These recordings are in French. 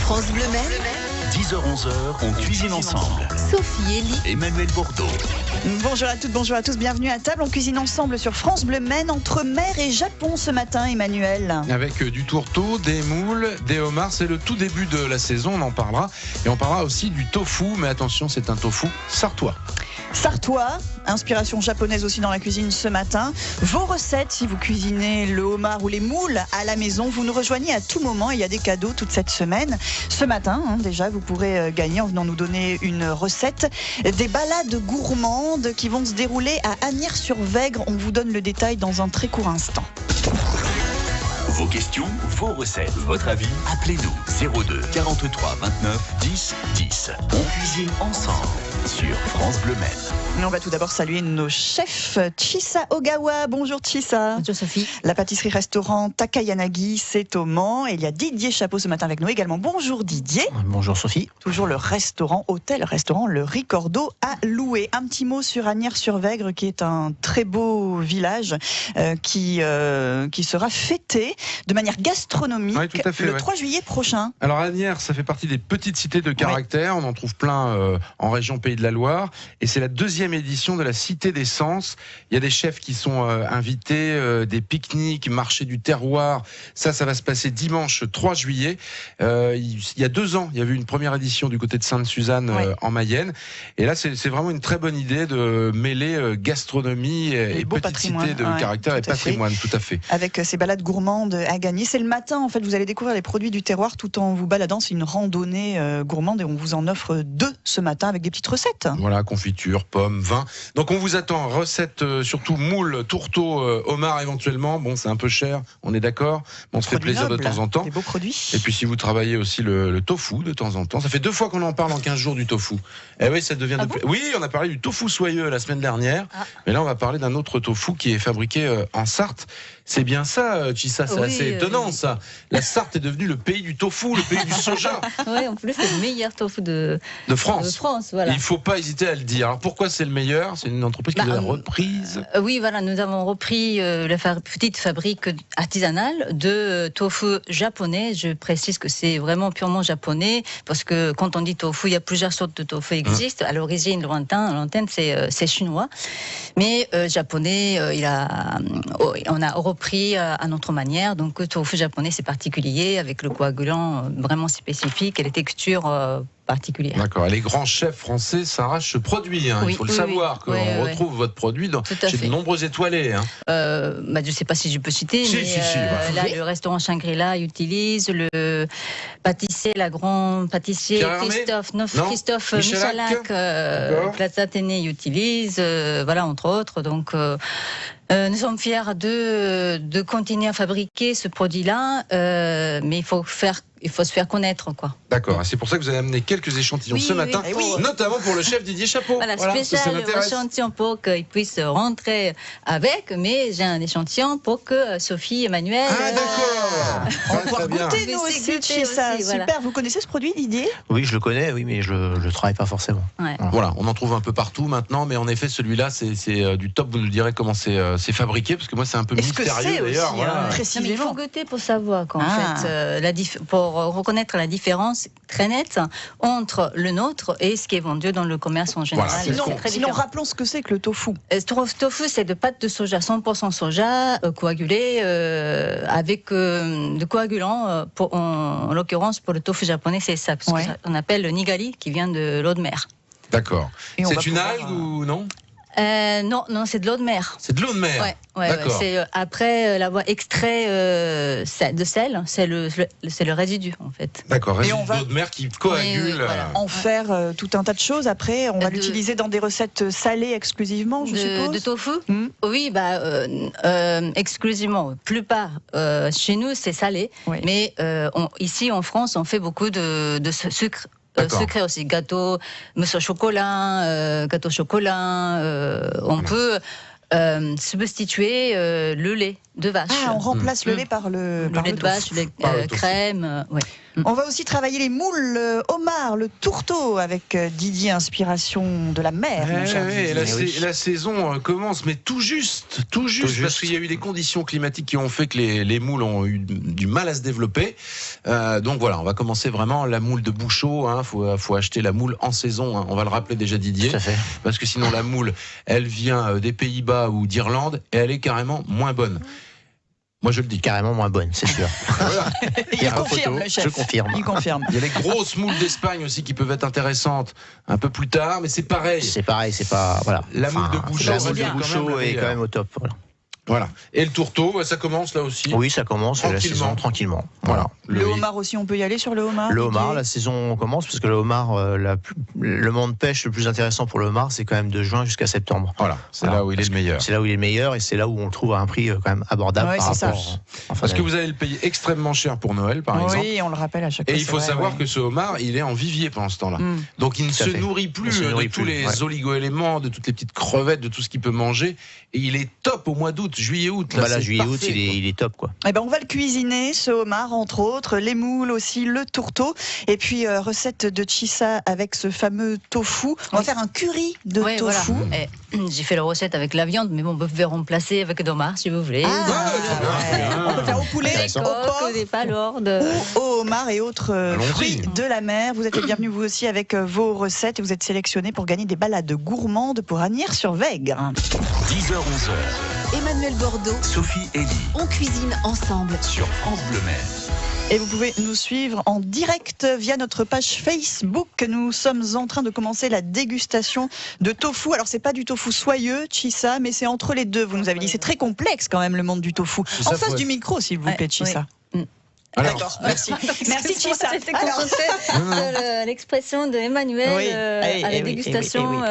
France Bleu Maine, 10h-11h, on cuisine ensemble. Sophie, Elie, Emmanuel Bourdeau. Bonjour à toutes, bonjour à tous, bienvenue à table. On cuisine ensemble sur France Bleu Maine, entre mer et Japon ce matin, Emmanuel. Avec du tourteau, des moules, des homards, c'est le tout début de la saison, on en parlera. Et on parlera aussi du tofu, mais attention, c'est un tofu sartois. Sartois, inspiration japonaise aussi dans la cuisine ce matin. Vos recettes, si vous cuisinez le homard ou les moules à la maison, vous nous rejoignez à tout moment. Il y a des cadeaux toute cette semaine. Ce matin, déjà, vous pourrez gagner en venant nous donner une recette. Des balades gourmandes qui vont se dérouler à Asnières-sur-Vègre. On vous donne le détail dans un très court instant. Vos questions, vos recettes, votre avis, appelez-nous 02 43 29 10 10. On cuisine ensemble sur France Bleu Maine. On va tout d'abord saluer nos chefs. Chisa Ogawa, bonjour Chisa. Bonjour Sophie. La pâtisserie-restaurant Takayanagi, c'est au Mans. Et il y a Didier Chapeau ce matin avec nous également. Bonjour Didier. Bonjour Sophie. Toujours le hôtel-restaurant Le Ricordo à louer. Un petit mot sur Asnières-sur-Vègre, qui est un très beau village qui sera fêté de manière gastronomique le 3 juillet prochain. Alors Asnières, ça fait partie des petites cités de caractère. On en trouve plein en région Pays de la Loire. Et c'est la deuxième édition de la Cité des Sens. Il y a des chefs qui sont invités, des pique-niques, marché du terroir. Ça va se passer dimanche 3 juillet. Il y a 2 ans, il y avait une première édition du côté de Sainte-Suzanne en Mayenne. Et là, c'est vraiment une très bonne idée de mêler gastronomie et petite cité de caractère et patrimoine, tout à fait. Avec ces balades gourmandes à gagner. C'est le matin, en fait, vous allez découvrir les produits du terroir tout en vous baladant. C'est une randonnée gourmande et on vous en offre 2 ce matin avec des petites recettes. Voilà, confiture, pommes, vin. Donc on vous attend, recette surtout moules, tourteaux, homards éventuellement. Bon, c'est un peu cher, on est d'accord, mais on se fait plaisir de temps en temps. Des beaux produits. Et puis si vous travaillez aussi le tofu de temps en temps, ça fait 2 fois qu'on en parle en 15 jours du tofu. Eh oui, ça devient Oui, on a parlé du tofu soyeux la semaine dernière, mais là on va parler d'un autre tofu qui est fabriqué en Sarthe. C'est bien ça, Chissa, c'est assez étonnant ça. La Sarthe est devenue le pays du tofu, le pays du soja. Oui, en plus c'est le meilleur tofu de France. Voilà. Il ne faut pas hésiter à le dire. Alors pourquoi c'est le meilleur ? C'est une entreprise qui a reprise. Oui, voilà, nous avons repris la petite fabrique artisanale de tofu japonais. Je précise que c'est vraiment purement japonais, parce que quand on dit tofu, il y a plusieurs sortes de tofu qui existent. À l'origine, lointaine, c'est chinois. Mais japonais, on a repris à notre manière. Donc le tofu japonais, c'est particulier, avec le coagulant vraiment spécifique et les textures particulière. D'accord. Les grands chefs français s'arrachent ce produit. Il faut le savoir. Qu'on retrouve votre produit chez de nombreux étoilés. Je ne sais pas si je peux citer, là, le restaurant Shangri-La utilise, le pâtissier, Christophe Michalak, Plaza Athénée utilise, entre autres. Donc, nous sommes fiers de continuer à fabriquer ce produit-là, mais il faut se faire connaître, quoi. D'accord. C'est pour ça que vous avez amené quelques échantillons ce matin, notamment pour le chef Didier Chapeau. Spécial échantillon pour qu'il puisse rentrer avec, mais j'ai un échantillon pour que Sophie et Emmanuel... Ah d'accord. On va goûter nous aussi chez ça. Super. Vous connaissez ce produit, Didier ? Oui, je le connais, mais je ne travaille pas forcément. Ouais. Voilà, on en trouve un peu partout maintenant, mais en effet, celui-là, c'est du top. Vous nous direz comment c'est fabriqué, parce que moi, c'est un peu mystérieux d'ailleurs. Précisément. Il faut goûter pour savoir qu'en fait, pour reconnaître la différence très nette entre le nôtre et ce qui est vendu dans le commerce en général. Voilà, sinon, rappelons ce que c'est que le tofu. Le tofu, c'est de pâte de soja, 100% soja, coagulé avec de coagulant. En l'occurrence, pour le tofu japonais, c'est ça, parce qu'on appelle le nigali, qui vient de l'eau de mer. D'accord. C'est une algue ou non ? Non, c'est de l'eau de mer. C'est de l'eau de mer. D'accord. C'est après l'avoir extrait de sel, c'est le résidu en fait. D'accord, résidu d'eau de mer qui coagule. En faire tout un tas de choses. Après, on va l'utiliser dans des recettes salées exclusivement, je suppose. De tofu. Oui, exclusivement. Plupart chez nous c'est salé, mais ici en France on fait beaucoup de sucre. Secret aussi, gâteau, mousse au chocolat, on peut Substituer le lait de vache. Ah, on remplace le lait par le lait de vache, tofu. le crème. Ouais. On va aussi travailler les moules homard, le tourteau avec Didier, inspiration de la mer. mon cher Didier. La saison commence, mais tout juste, parce qu'il y a eu des conditions climatiques qui ont fait que les moules ont eu du mal à se développer. Donc voilà, on va commencer vraiment la moule de Bouchot. Faut acheter la moule en saison. On va le rappeler déjà, Didier, Tout à fait. parce que sinon la moule, elle vient des Pays-Bas ou d'Irlande et elle est carrément moins bonne. Moi, je le dis. Carrément moins bonne, c'est sûr. Voilà. Il confirme, le chef. Je confirme. Il confirme. Il y a les grosses moules d'Espagne aussi qui peuvent être intéressantes un peu plus tard, mais c'est pareil. C'est pareil, c'est pas. Voilà. La moule de Bouchot, La c'est moule de quand même Bouchot la est meilleure. quand même au top. Voilà. Voilà. Et le tourteau, ça commence là aussi. Oui, ça commence la Tranquillement. saison tranquillement. Voilà. Le homard aussi, on peut y aller sur le homard. Le homard, Didier la saison commence parce que le homard, le moment de pêche le plus intéressant pour le homard, c'est quand même de juin jusqu'à septembre. Voilà, c'est Voilà. là où il est le meilleur. C'est là où il est meilleur et c'est là où on le trouve à un prix quand même abordable Ouais, par c'est rapport. ça. en fin Parce que d'année. vous allez le payer extrêmement cher pour Noël, par exemple. Oui, on le rappelle à chaque Et fois. il faut savoir que ce homard, il est en vivier pendant ce temps-là. Donc il ne Tout à se fait. nourrit plus Il se de nourrit tous plus, les ouais. oligo-éléments, de toutes les petites crevettes, de tout ce qu'il peut manger. Et il est top au mois d'août, juillet-août. Là, c'est juillet-août, parfait, il est top quoi. Eh ben, on va le cuisiner, ce homard, entre autres, les moules aussi, le tourteau, et puis recette de Chissa avec ce fameux tofu. On va faire un curry de Ouais, tofu. voilà. Et j'ai fait la recette avec la viande, mais bon, vous pouvez remplacer avec de homard si vous voulez. Ah, ouais. On peut faire au poulet, Des au coques, porc, des palourdes. ou au homard et autres Allons-y. fruits de la mer. Vous êtes les bienvenus vous aussi avec vos recettes et vous êtes sélectionnés pour gagner des balades gourmandes pour Asnières-sur-Vègre. 10h-11h, Emmanuel Bordeaux, Sophie Elie on cuisine ensemble. sur France Bleu Mer. Et vous pouvez nous suivre en direct via notre page Facebook. Nous sommes en train de commencer la dégustation de tofu. Alors c'est pas du tofu soyeux, Chissa, mais c'est entre les deux. Vous nous avez dit c'est très complexe quand même le monde du tofu. Ça, En face faut- du micro, s'il vous plaît, Chissa. Alors, D'accord, merci. Merci Chissa. J'étais Alors, concentrée sur l'expression de Emmanuel Oui. à la dégustation.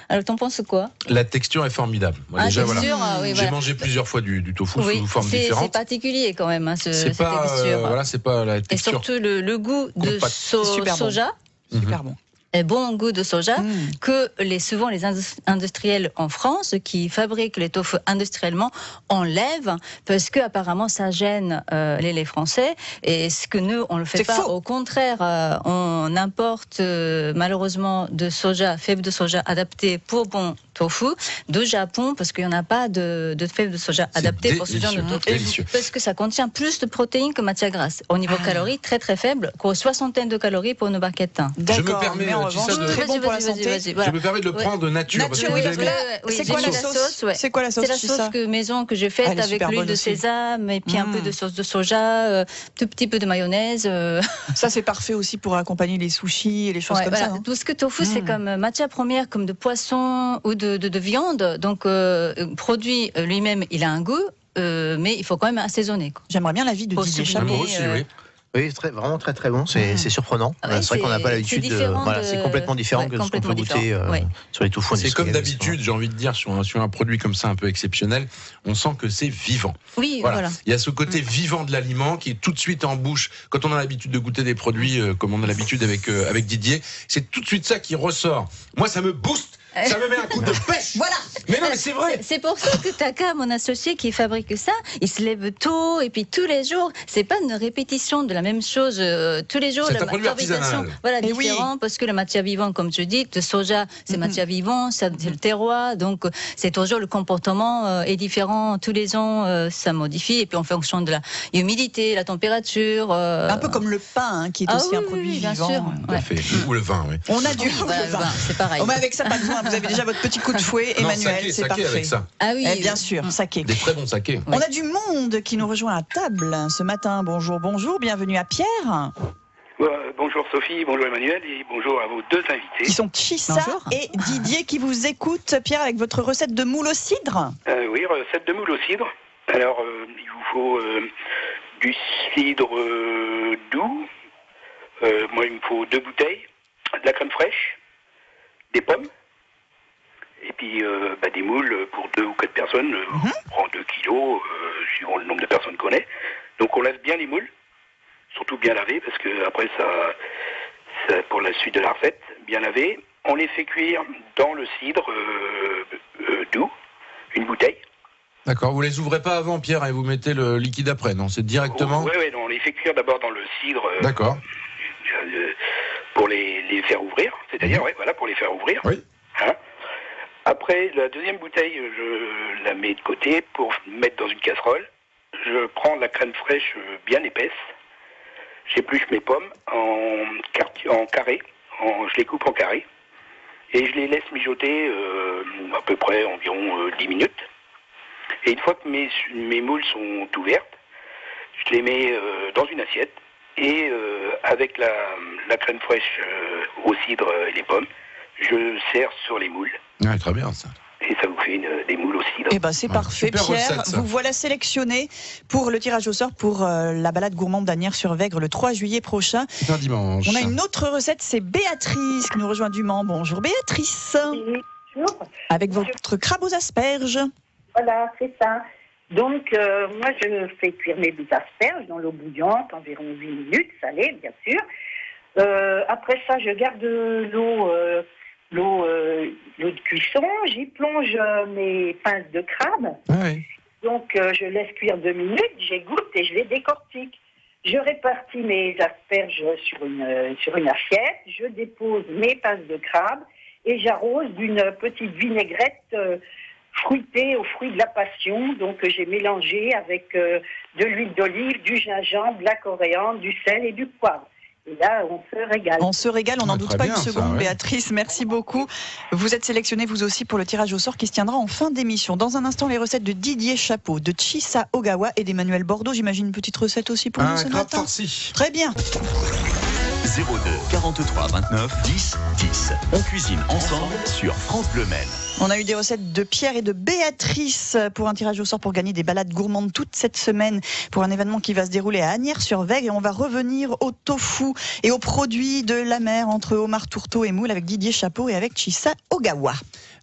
Alors t'en penses quoi? la texture est formidable. Moi, déjà, voilà. texture, oui, J'ai voilà. mangé plusieurs fois du tofu Oui, sous forme c'est différente. particulier quand même, C'est cette pas, texture. voilà, c'est pas la Et texture. surtout le goût de Compacte. Super bon. soja, super bon. un bon goût de soja, Mm. que souvent les industriels en France qui fabriquent les tofu industriellement enlèvent parce que apparemment ça gêne les laits français, et ce que nous on le fait C'est pas. faux. Au contraire, on importe malheureusement de soja, fèves de soja adaptées pour bon tofu de Japon, parce qu'il n'y en a pas de fèves de soja C'est adaptées pour ce genre de délicieux, tofu, délicieux. parce que ça contient plus de protéines que matière grasse. Au niveau calories, très très faible, qu'aux 60 de calories pour une barquette. D'accord, permets, mais en Chissa, revanche, de- très bon pour la santé. Je me permets de le prendre de nature. parce que Nature, vous oui, avez mis- C'est quoi la sauce ouais. C'est quoi la sauce, C'est la Chissa sauce maison que j'ai faite Elle est avec super l'huile bonne de aussi. sésame et puis un Mm. peu de sauce de soja, tout petit peu de mayonnaise. Ça, c'est parfait aussi pour accompagner les sushis et les choses Ouais, comme voilà. ça. hein. Tout ce que tofu, c'est Mm. comme matière première, comme de poisson ou de viande. Donc, produit lui-même, il a un goût, mais il faut quand même assaisonner, quoi. J'aimerais bien l'avis de Faut Didier se Chapeau. Moi Mais, aussi, oui. Oui, vraiment très très bon. C'est surprenant. Ah ouais, c'est vrai qu'on n'a pas c'est l'habitude. différent Voilà, de- c'est complètement différent ouais, que ce qu'on peut complètement goûter différent, ouais. sur les toufus C'est comme industriels. d'habitude, j'ai envie de dire, sur un produit comme ça un peu exceptionnel, on sent que c'est vivant. Oui, Voilà. voilà. Il y a ce côté vivant de l'aliment qui est tout de suite en bouche. Quand on a l'habitude de goûter des produits comme on a l'habitude avec Didier, c'est tout de suite ça qui ressort. Moi, ça me booste, ça me met un coup de pêche. Voilà. Mais non, mais c'est vrai. C'est pour ça que Taka, mon associé qui fabrique ça, il se lève tôt et puis tous les jours, c'est pas une répétition de la même chose tous les jours. C'est la un produit fabrication, artisanal. voilà, Eh oui. différent, parce que la matière vivante, comme tu dis, de soja, c'est matière vivante, c'est le terroir, donc c'est toujours le comportement est différent tous les ans, ça modifie, et puis en fonction de la humidité, la température. Un peu comme le pain, hein, qui est Ah aussi oui, un oui, produit oui, bien vivant. sûr. Tout à fait. Ou le vin, oui. On a du Voilà, le vin. c'est pareil. Oh, mais avec ça, pas besoin. Vous avez déjà votre petit coup de fouet, Non, Emmanuel, saké, c'est saké parfait. avec ça. Ah oui, Eh bien sûr, saké. Des très bons sakés. On a du monde qui nous rejoint à table ce matin. Bonjour, bonjour, bienvenue à Pierre, Bonjour Sophie, bonjour Emmanuel et bonjour à vos deux qui invités. sont Chissa Bonjour. et Didier qui vous écoutent. Pierre, avec votre recette de moule au cidre. Oui, recette de moule au cidre. Alors, il vous faut du cidre doux. Moi, il me faut 2 bouteilles, de la crème fraîche, des pommes, et puis des moules pour 2 ou 4 personnes. On prend 2 kilos, suivant le nombre de personnes qu'on est. Donc, on lave bien les moules, surtout bien lavés, parce que après ça pour la suite de la recette, bien lavés. On les fait cuire dans le cidre doux une bouteille. D'accord, vous les ouvrez pas avant, Pierre, et vous mettez le liquide après, non? C'est directement? Oui, on les fait cuire d'abord dans le cidre. D'accord. Pour les faire ouvrir, c'est-à-dire, pour les faire ouvrir. Oui. Hein. Après, la deuxième bouteille, je la mets de côté pour mettre dans une casserole. Je prends la crème fraîche bien épaisse. J'épluche mes pommes en carrés. Je les coupe en carrés. Et je les laisse mijoter à peu près environ 10 minutes. Et une fois que mes moules sont ouvertes, je les mets dans une assiette. Et avec la crème fraîche au cidre et les pommes, je sers sur les moules. Ouais, très bien ça. Et ça vous fait des moules au cidre. Eh ben c'est parfait, super Pierre. recette, vous voilà sélectionné pour le tirage au sort pour la balade gourmande d'Asnières-sur-Vègre le 3 juillet prochain. C'est un dimanche. On a une autre recette, c'est Béatrice qui nous rejoint du Mans. Bonjour Béatrice. Bonjour. Avec votre crabe aux asperges. Voilà, c'est ça. Donc, moi, je fais cuire mes asperges dans l'eau bouillante, environ 8 minutes, salée, bien sûr. Après ça, je garde l'eau de cuisson. J'y plonge mes pinces de crabe. Oui. Donc, je laisse cuire 2 minutes, j'égoutte et je les décortique. Je répartis mes asperges sur une assiette. Je dépose mes pinces de crabe et j'arrose d'une petite vinaigrette fruitée aux fruits de la passion. Donc, j'ai mélangé avec de l'huile d'olive, du gingembre, de la coriandre, du sel et du poivre. Et là, on se régale. On se régale, on n'en doute pas une seconde, ouais. Béatrice. Merci beaucoup. Vous êtes sélectionnée, vous aussi, pour le tirage au sort qui se tiendra en fin d'émission. Dans un instant, les recettes de Didier Chapeau, de Chissa Ogawa et d'Emmanuel Bordeaux. J'imagine une petite recette aussi pour nous ce crabe matin. farci. Très bien. 02 43 29 10 10. On cuisine ensemble sur France Bleu Maine. On a eu des recettes de Pierre et de Béatrice pour un tirage au sort pour gagner des balades gourmandes toute cette semaine pour un événement qui va se dérouler à Asnières-sur-Vègre. Et on va revenir au tofu et aux produits de la mer entre homard, tourteau et moule avec Didier Chapeau et avec Chissa Ogawa.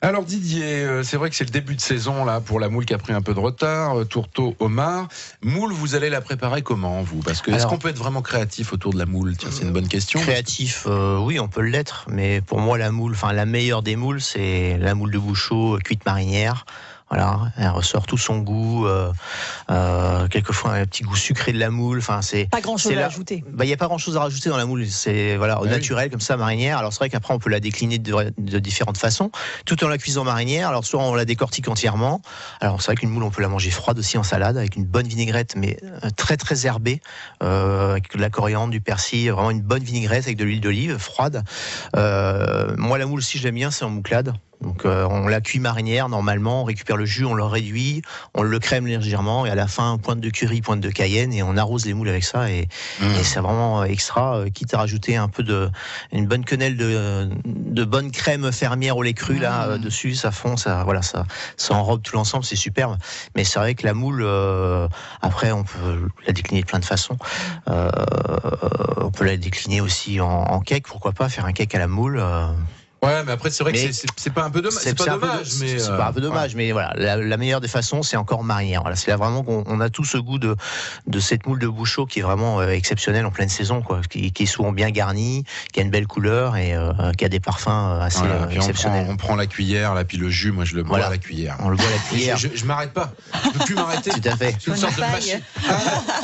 Alors Didier, c'est vrai que c'est le début de saison là pour la moule qui a pris un peu de retard, tourteau, homard. Moule, vous allez la préparer comment vous? Parce que est-ce qu'on peut être vraiment créatif autour de la moule? Tiens, c'est une bonne question. Créatif, oui, on peut l'être, mais pour moi la moule, la meilleure des moules, c'est la moule de bouchot cuite marinière. Voilà, elle ressort tout son goût, quelquefois un petit goût sucré de la moule. C'est pas grand chose à ajouter. Il n'y a pas grand chose à rajouter dans la moule. C'est au naturel comme ça, marinière. Alors c'est vrai qu'après on peut la décliner de différentes façons, tout en la cuisant marinière. Alors soit on la décortique entièrement. Alors c'est vrai qu'une moule on peut la manger froide aussi en salade avec une bonne vinaigrette, mais très très herbée, avec de la coriandre, du persil, vraiment une bonne vinaigrette avec de l'huile d'olive froide. Moi la moule si je l'aime bien, c'est en mouclade. Donc on la cuit marinière normalement, on récupère le jus, on le réduit, on le crème légèrement et à la fin pointe de curry, pointe de cayenne et on arrose les moules avec ça et c'est vraiment extra, quitte à rajouter une bonne quenelle de bonne crème fermière au lait cru là dessus, ça fond, ça enrobe tout l'ensemble, c'est superbe. Mais c'est vrai que la moule, après on peut la décliner de plein de façons. On peut la décliner aussi en cake, pourquoi pas faire un cake à la moule. Ouais, mais après c'est vrai que c'est pas un peu dommage. C'est pas dommage, mais c'est pas un peu dommage, mais voilà, la meilleure des façons, c'est encore marinière. Voilà, c'est là vraiment qu'on a tout ce goût de cette moule de bouchot qui est vraiment exceptionnelle en pleine saison, quoi, qui est souvent bien garnie, qui a une belle couleur et qui a des parfums assez exceptionnels. On prend la cuillère, là, puis le jus, moi je le bois à la cuillère. On le boit à la cuillère. Je m'arrête pas. Je peux plus m'arrêter. Tout à fait. C'est une sorte de machine.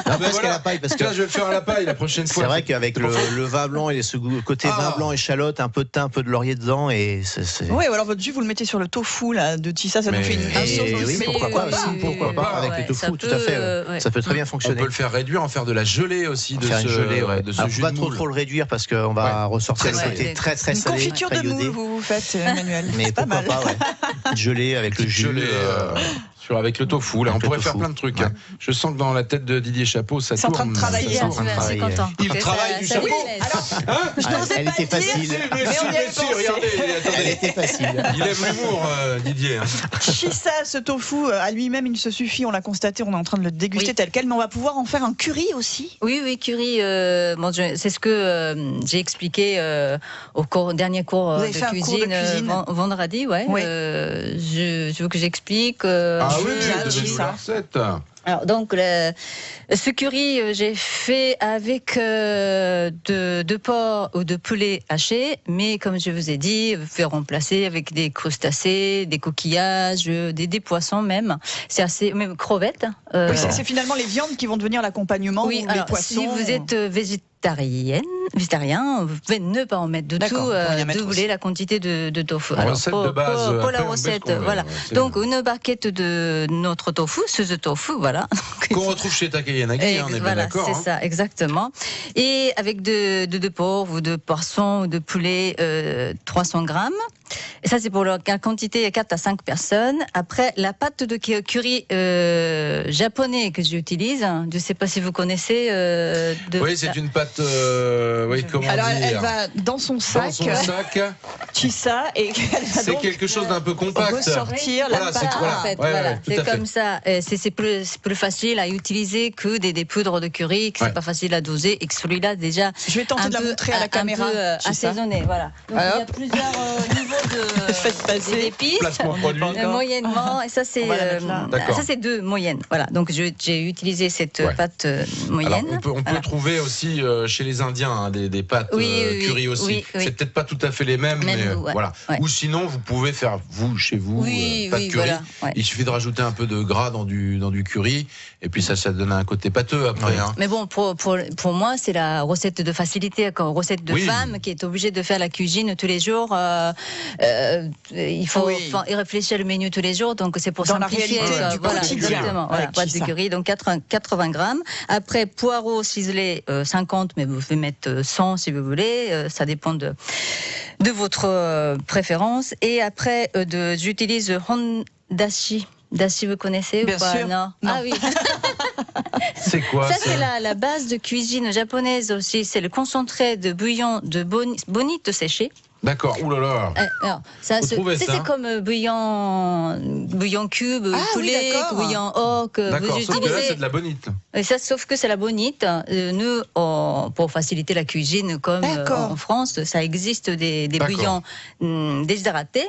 Non, parce qu'à la paille, parce que je vais le faire à la paille la prochaine fois. C'est vrai qu'avec le vin blanc et ce côté vin blanc, échalote, un peu de thym, un peu de laurier dedans et Oui, alors votre jus, vous le mettez sur le tofu là, de Chissa, ça nous fait une sauce. Oui, pourquoi pas avec le tofu, tout à fait. Ça peut très bien fonctionner. On peut le faire réduire, en faire de la gelée aussi de ce jus de moule. Pas trop le réduire parce qu'on va ressortir le côté très très salé. Une confiture de moule, vous faites, Emmanuel. Mais pas mal. Gelée avec le jus. Avec le tofu, là, on pourrait faire plein de trucs. Je sens que dans la tête de Didier Chapeau, ça tourne. C'est en train de travailler. Il travaille du chapeau. Elle était facile. Elle était facile. Il aime l'humour, Didier. Chissa, ce tofu, à lui-même, il se suffit. On l'a constaté, on est en train de le déguster tel quel, mais on va pouvoir en faire un curry aussi. Oui, curry. C'est ce que j'ai expliqué au dernier cours de cuisine vendredi. Ouais. Oui. Je veux que j'explique. Ah oui, ça. Alors donc ce curry j'ai fait avec de porc ou de poulet haché, mais comme je vous ai dit, vous pouvez remplacer avec des crustacés, des coquillages, des poissons même. C'est assez même crevettes. Oui, c'est finalement les viandes qui vont devenir l'accompagnement, oui, ou alors, les poissons. Si vous êtes végétarien, vous pouvez ne pas en mettre de tout, doubler la quantité de tofu. Alors, recette de base. Pour la recette, voilà. Donc une barquette de notre tofu, ce tofu, voilà. Qu'on retrouve chez Takayanagi, on est bien d'accord. C'est ça, exactement. Et avec de porc ou de poisson ou de poulet, 300 grammes. Et ça, c'est pour la quantité 4 à 5 personnes. Après, la pâte de curry japonais que j'utilise, je ne sais pas si vous connaissez. Oui, c'est une pâte. Comment alors, dire, elle va dans son sac. Chissa, et c'est quelque chose d'un peu compact. Ressortir la pâte. C'est comme ça. C'est plus facile à utiliser que des poudres de curry, que c'est pas facile à doser, et que celui-là déjà. Je vais tenter de la montrer à la caméra. Assaisonné, voilà. Donc, il y a plusieurs niveaux d'épices. Placement produit. Moyennement, et ça c'est deux moyennes. Voilà. Donc j'ai utilisé cette pâte moyenne. Alors, on peut trouver aussi chez les Indiens des pâtes curry aussi. Oui. C'est peut-être pas tout à fait les mêmes, mais voilà. Ouais. Ou sinon, vous pouvez faire chez vous pâte curry. Voilà, il suffit de rajouter un peu de gras dans du curry, et puis ça donne un côté pâteux après. Hein. Mais bon, pour moi, c'est la recette de facilité, recette de femme qui est obligée de faire la cuisine tous les jours. Il faut y réfléchir le menu tous les jours, donc c'est pour simplifier. Du quotidien. Exactement. Voilà, pâte de curry, donc 80 grammes. Après, poireaux ciselés, 50, mais vous pouvez mettre 100 si vous voulez. Ça dépend de votre préférence. Et après, j'utilise Hondashi. Dashi, vous connaissez Bien ou pas? sûr. Non. Ah oui. C'est quoi ça? C'est la base de cuisine japonaise aussi. C'est le concentré de bouillon de bonite séchée. D'accord, oulala. Alors, c'est comme bouillon cube, poulet, bouillon orque. D'accord, sauf que là, c'est de la bonite. Sauf que c'est la bonite. Nous, pour faciliter la cuisine, comme en France, ça existe des bouillons déshydratés.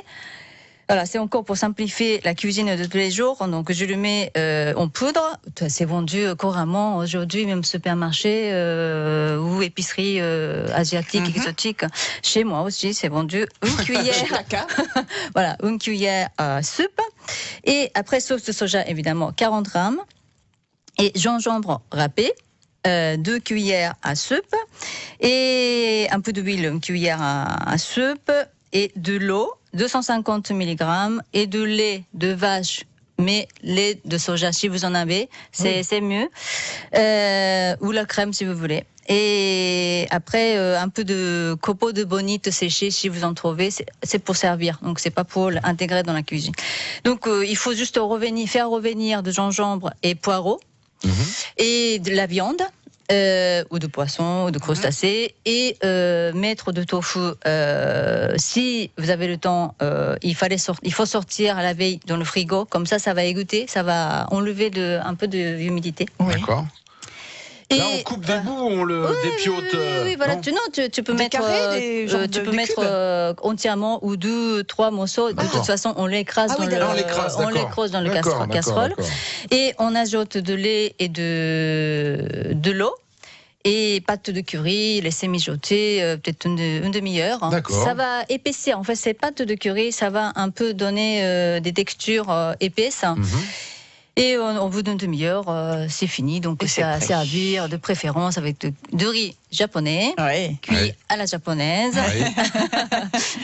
Voilà, c'est encore pour simplifier la cuisine de tous les jours. Donc, je le mets en poudre. C'est vendu couramment aujourd'hui, même supermarché ou épicerie asiatique, exotique. Chez moi aussi, c'est vendu une cuillère. Voilà, une cuillère à soupe. Et après, sauce de soja, évidemment, 40 grammes. Et gingembre râpé. 2 cuillères à soupe. Et un peu d'huile, une cuillère à soupe. Et de l'eau. 250 mg et de lait de vache, mais lait de soja si vous en avez, c'est mieux, ou la crème si vous voulez. Et après, un peu de copeaux de bonite séchés si vous en trouvez, c'est pour servir, donc c'est pas pour l'intégrer dans la cuisine. Donc il faut juste faire revenir de gingembre et poireaux et de la viande. Ou de poisson, ou de crustacés, et mettre de tofu. Si vous avez le temps, il faut sortir à la veille dans le frigo, comme ça va égoutter, ça va enlever un peu d'humidité. D'accord. Là, on coupe des bouts, on le dépiote. Oui, voilà. Tu peux mettre, entièrement ou 2-3 morceaux. De toute façon, on l'écrase dans le casserole. Et on ajoute de lait et de l'eau. Et pâte de curry, laisser mijoter peut-être une demi-heure. Ça va épaissir. En fait, ces pâtes de curry, ça va un peu donner des textures épaisses. Et au bout d'une demi-heure, c'est fini. Donc, c'est à servir de préférence avec de riz japonais, cuit à la japonaise,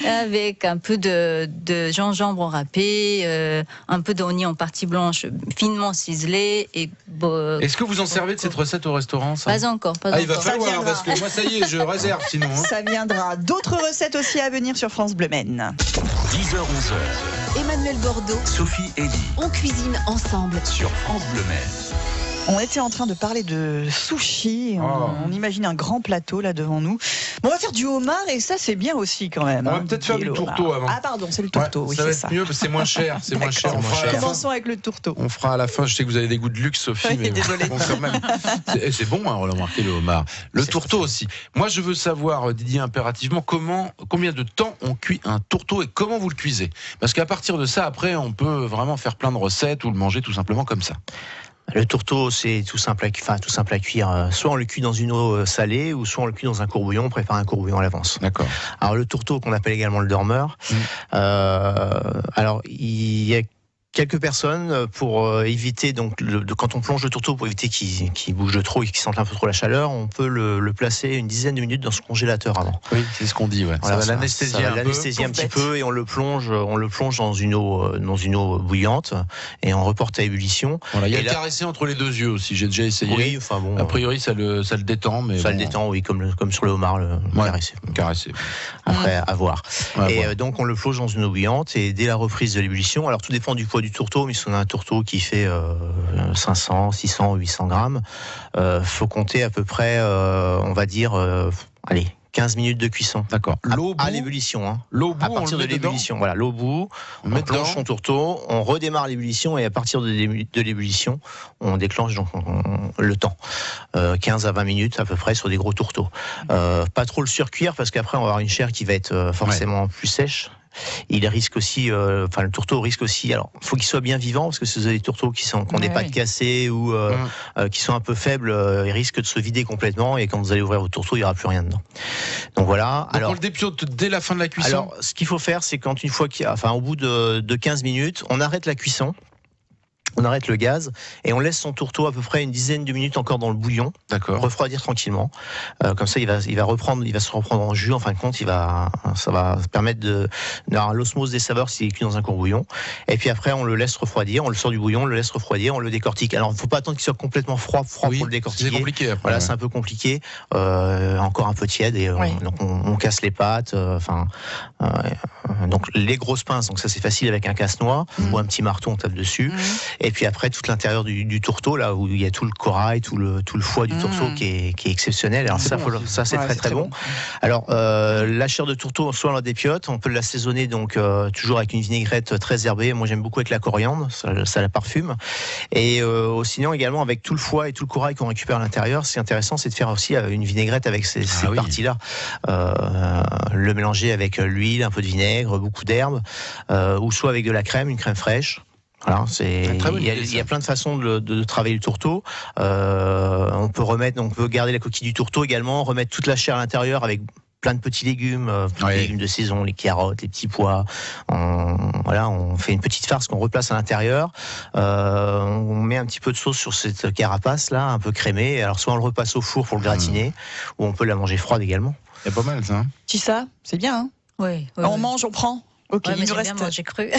avec un peu de gingembre râpé, un peu d'oignon partie blanche finement ciselé. Est-ce que vous en servez de cette recette au restaurant, ça? Pas encore. Il va falloir, parce que moi, ça y est, je réserve sinon. Ça viendra. D'autres recettes aussi à venir sur France Bleu Maine. 10h-11h. Emmanuel Bordeaux, Sophie Elie. On cuisine ensemble Sur France Bleu Maine. On était en train de parler de sushi. On imagine un grand plateau là devant nous. Bon, on va faire du homard et ça c'est bien aussi quand même. On va peut-être faire du tourteau avant. Ah pardon, c'est le tourteau. Ça va être mieux parce que c'est moins cher. C'est moins cher. Commençons avec le tourteau. On fera à la fin. Je sais que vous avez des goûts de luxe, Sophie, mais désolé. Bon, quand même. C'est bon, on l'a remarqué, le homard. Le tourteau aussi. Moi, je veux savoir, Didier, impérativement, combien de temps on cuit un tourteau et comment vous le cuisez. Parce qu'à partir de ça, après, on peut vraiment faire plein de recettes ou le manger tout simplement comme ça. Le tourteau, c'est tout simple à cuire. Soit on le cuit dans une eau salée, ou soit on le cuit dans un courbouillon. On prépare un courbouillon à l'avance. D'accord. Alors le tourteau, qu'on appelle également le dormeur. Alors il y a quelques personnes pour éviter quand on plonge le tourteau, pour éviter qu'il bouge de trop et qu'il sente un peu trop la chaleur, on peut le placer une dizaine de minutes dans ce congélateur avant. Oui, c'est ce qu'on dit. Ouais. Voilà, ça va l'anesthésier un petit peu et on le plonge dans une eau bouillante et on reporte à ébullition. Voilà, il y a le caresser entre les deux yeux aussi. J'ai déjà essayé. Oui, enfin bon. A priori, ça le détend, mais ça le détend, oui, comme sur le homard, caresser. Après, à voir. Ouais, et donc on le plonge dans une eau bouillante et dès la reprise de l'ébullition, alors tout dépend du poids du tourteau, mais si on a un tourteau qui fait 500, 600, 800 grammes, faut compter à peu près, on va dire, 15 minutes de cuisson. D'accord. L'eau à l'ébullition. Hein. L'eau bout, à partir de l'ébullition. Voilà, l'eau bout, on plonge son tourteau, on redémarre l'ébullition et à partir de l'ébullition, on déclenche donc le temps. 15 à 20 minutes à peu près sur des gros tourteaux. Pas trop le surcuire parce qu'après on va avoir une chair qui va être forcément plus sèche. Il risque aussi, le tourteau risque aussi. Alors, il faut qu'il soit bien vivant parce que si vous avez des tourteaux qui ont des pattes cassées ou qui sont un peu faibles, ils risquent de se vider complètement et quand vous allez ouvrir votre tourteau, il n'y aura plus rien dedans. Donc voilà. Donc on le dépiote dès la fin de la cuisson. Alors, ce qu'il faut faire, c'est au bout de 15 minutes, on arrête la cuisson. On arrête le gaz et on laisse son tourteau à peu près une dizaine de minutes encore dans le bouillon, refroidir tranquillement. Comme ça, il va se reprendre en jus. En fin de compte, ça va permettre d'avoir l'osmose des saveurs s'il est cuit dans un courbouillon. Et puis après, on le laisse refroidir, on le sort du bouillon, on le laisse refroidir, on le décortique. Alors, il ne faut pas attendre qu'il soit complètement froid pour le décortiquer. C'est compliqué. Après, voilà, c'est un peu compliqué. Encore un peu tiède et donc on casse les pâtes. Donc les grosses pinces. Donc ça, c'est facile avec un casse-noix ou un petit marteau, on tape dessus. Et puis après, tout l'intérieur du tourteau, là où il y a tout le corail, tout le foie du tourteau qui est exceptionnel. Alors ça c'est très bon. Alors la chair de tourteau, soit on la dépiote, on peut l'assaisonner donc toujours avec une vinaigrette très herbée. Moi j'aime beaucoup avec la coriandre, ça la parfume. Et sinon également avec tout le foie et tout le corail qu'on récupère à l'intérieur. Ce qui est intéressant, c'est de faire aussi une vinaigrette avec ces parties-là. Le mélanger avec l'huile, un peu de vinaigre, beaucoup d'herbes, ou soit avec de la crème, une crème fraîche. Voilà, il y a plein de façons de travailler le tourteau. On peut garder la coquille du tourteau également, remettre toute la chair à l'intérieur avec plein de petits légumes, les légumes de saison, les carottes, les petits pois. On fait une petite farce qu'on replace à l'intérieur. On met un petit peu de sauce sur cette carapace là, un peu crémée. Alors soit on le repasse au four pour le gratiner, ou on peut la manger froide également. C'est pas mal ça. Hein. Ça, c'est bien. Hein oui. On mange, on prend. Ok, mais il nous reste. J'ai cru.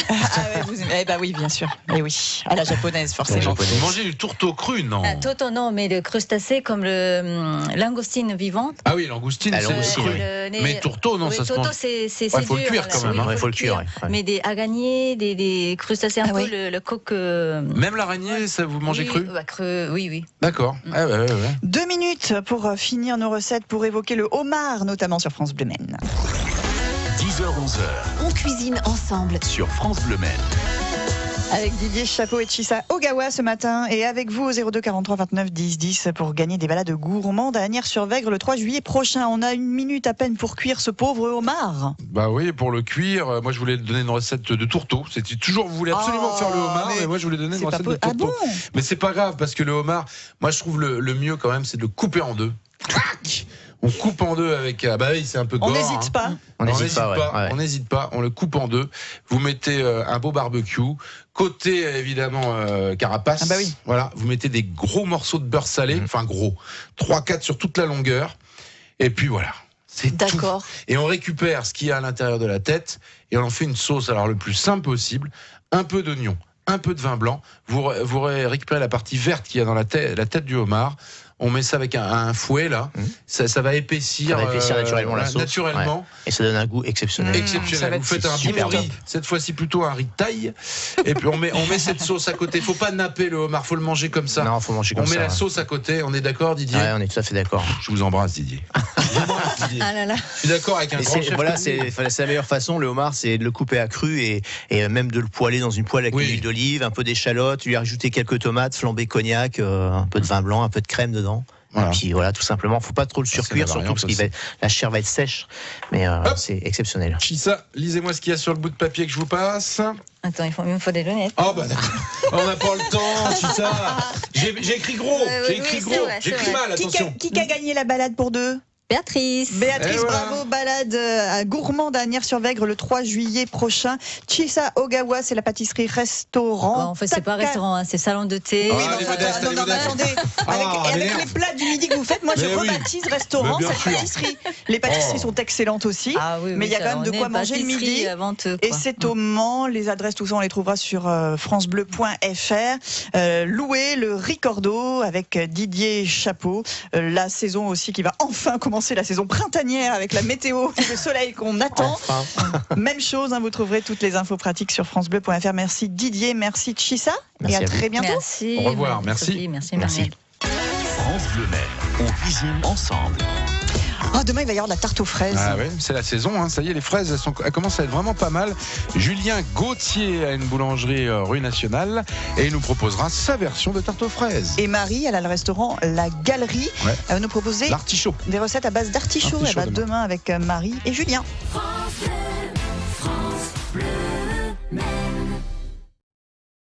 Oui, bien sûr. Et oui, à la japonaise, forcément. Vous mangez du tourteau cru, non? Tourteau, non, mais le crustacé comme le langoustine vivante. Ah oui, langoustine, c'est cru. Mais tourteau, non, ça se mange. C'est faut le cuire quand même. Il faut le cuire. Mais des araignées, des crustacés, un peu le coq. Même l'araignée, ça vous mangez cru? Oui. D'accord. 2 minutes pour finir nos recettes, pour évoquer le homard, notamment sur France Bleu Maine. 10h-11h. On cuisine ensemble Sur France Bleu Maine. Avec Didier Chapeau et Chissa Ogawa ce matin, et avec vous au 02 43 29 10 10 pour gagner des balades gourmandes à Asnières-sur-Vègre le 3 juillet prochain. On a 1 minute à peine pour cuire ce pauvre homard. Bah oui, pour le cuire, moi je voulais donner une recette de tourteau. C'était toujours, vous voulez absolument faire le homard, mais moi je voulais donner une recette de tourteau. Ah bon? Mais c'est pas grave, parce que le homard, moi je trouve le mieux quand même, c'est de le couper en deux. Clac! On coupe en deux avec. Ah bah oui, c'est un peu gore. On n'hésite pas. On n'hésite pas. On le coupe en deux. Vous mettez un beau barbecue. Côté évidemment carapace. Ah bah oui. Voilà. Vous mettez des gros morceaux de beurre salé. Enfin gros. 3-4 sur toute la longueur. Et puis voilà. C'est d'accord. Tout. Et on récupère ce qu'il y a à l'intérieur de la tête et on en fait une sauce. Alors le plus simple possible. Un peu d'oignon, un peu de vin blanc. Vous récupérez la partie verte qu'il y a dans la tête du homard. On met ça avec un fouet là, ça va épaissir, naturellement la sauce. Naturellement. Ouais. Et ça donne un goût exceptionnel. Exceptionnel. Vous faites un bon riz, cette fois-ci plutôt un riz de taille. Et puis on met cette sauce à côté. Faut pas napper le homard, faut le manger comme ça. Non, faut manger comme ça. On met la sauce à côté. On est d'accord, Didier? Ouais, on est tout à fait d'accord. Je vous embrasse, Didier. Ah là là. Je suis d'accord avec un grand chef. Voilà, c'est la meilleure façon. Le homard, c'est de le couper à cru et même de le poêler dans une poêle avec de l'huile d'olive, un peu d'échalote, lui rajouter quelques tomates, flambé cognac, un peu de vin blanc, un peu de crème dedans. Voilà. Et puis voilà, tout simplement, faut pas trop le surcuire, la surtout variante parce que la chair va être sèche. Mais c'est exceptionnel. Chissa, lisez-moi ce qu'il y a sur le bout de papier que je vous passe. Attends, il me faut des lunettes. Oh bah d'accord. On n'a pas le temps, Chissa. J'ai écrit gros. J'ai écrit c'est gros. vrai, J'ai c'est écrit vrai. mal, attention. Qui a gagné la balade pour deux? Béatrice. Béatrice, Et voilà. bravo, balade à gourmande à Agnières-sur-Vègre le 3 juillet prochain. Chissa Ogawa, c'est la pâtisserie-restaurant. En fait, c'est pas restaurant, hein, c'est salon de thé. Ah, Oui, elle est modeste, elle est non, mais modeste. attendez, Ah, avec merde. les plats du midi que vous faites, moi je Mais oui. rebaptise restaurant Mais bien cette sûr. pâtisserie. Les pâtisseries Oh. sont excellentes aussi, Ah oui, mais il y a quand même de quoi manger le midi. Et c'est au Mans, les adresses, tout ça, on les trouvera sur francebleu.fr. Loué, le Ricordo avec Didier Chapeau. La saison aussi qui va enfin commencer, la saison printanière avec la météo, le soleil qu'on attend. Enfin. Même chose, hein, vous trouverez toutes les infos pratiques sur francebleu.fr. Merci Didier, merci Chissa, Merci et à à vous. très bientôt. Merci. Au revoir, merci. Sophie, merci. Merci. France Bleu Maine, on cuisine ensemble. Ah, demain, il va y avoir de la tarte aux fraises. Ah ouais, c'est la saison, hein. Ça y est, les fraises elles commencent à être vraiment pas mal. Julien Gauthier a une boulangerie rue Nationale et il nous proposera sa version de tarte aux fraises. Et Marie, elle a le restaurant La Galerie. Ouais. Elle va nous proposer L'artichaut. des recettes à base d'artichaut. Elle va Artichaut demain. demain avec Marie et Julien. France Bleu.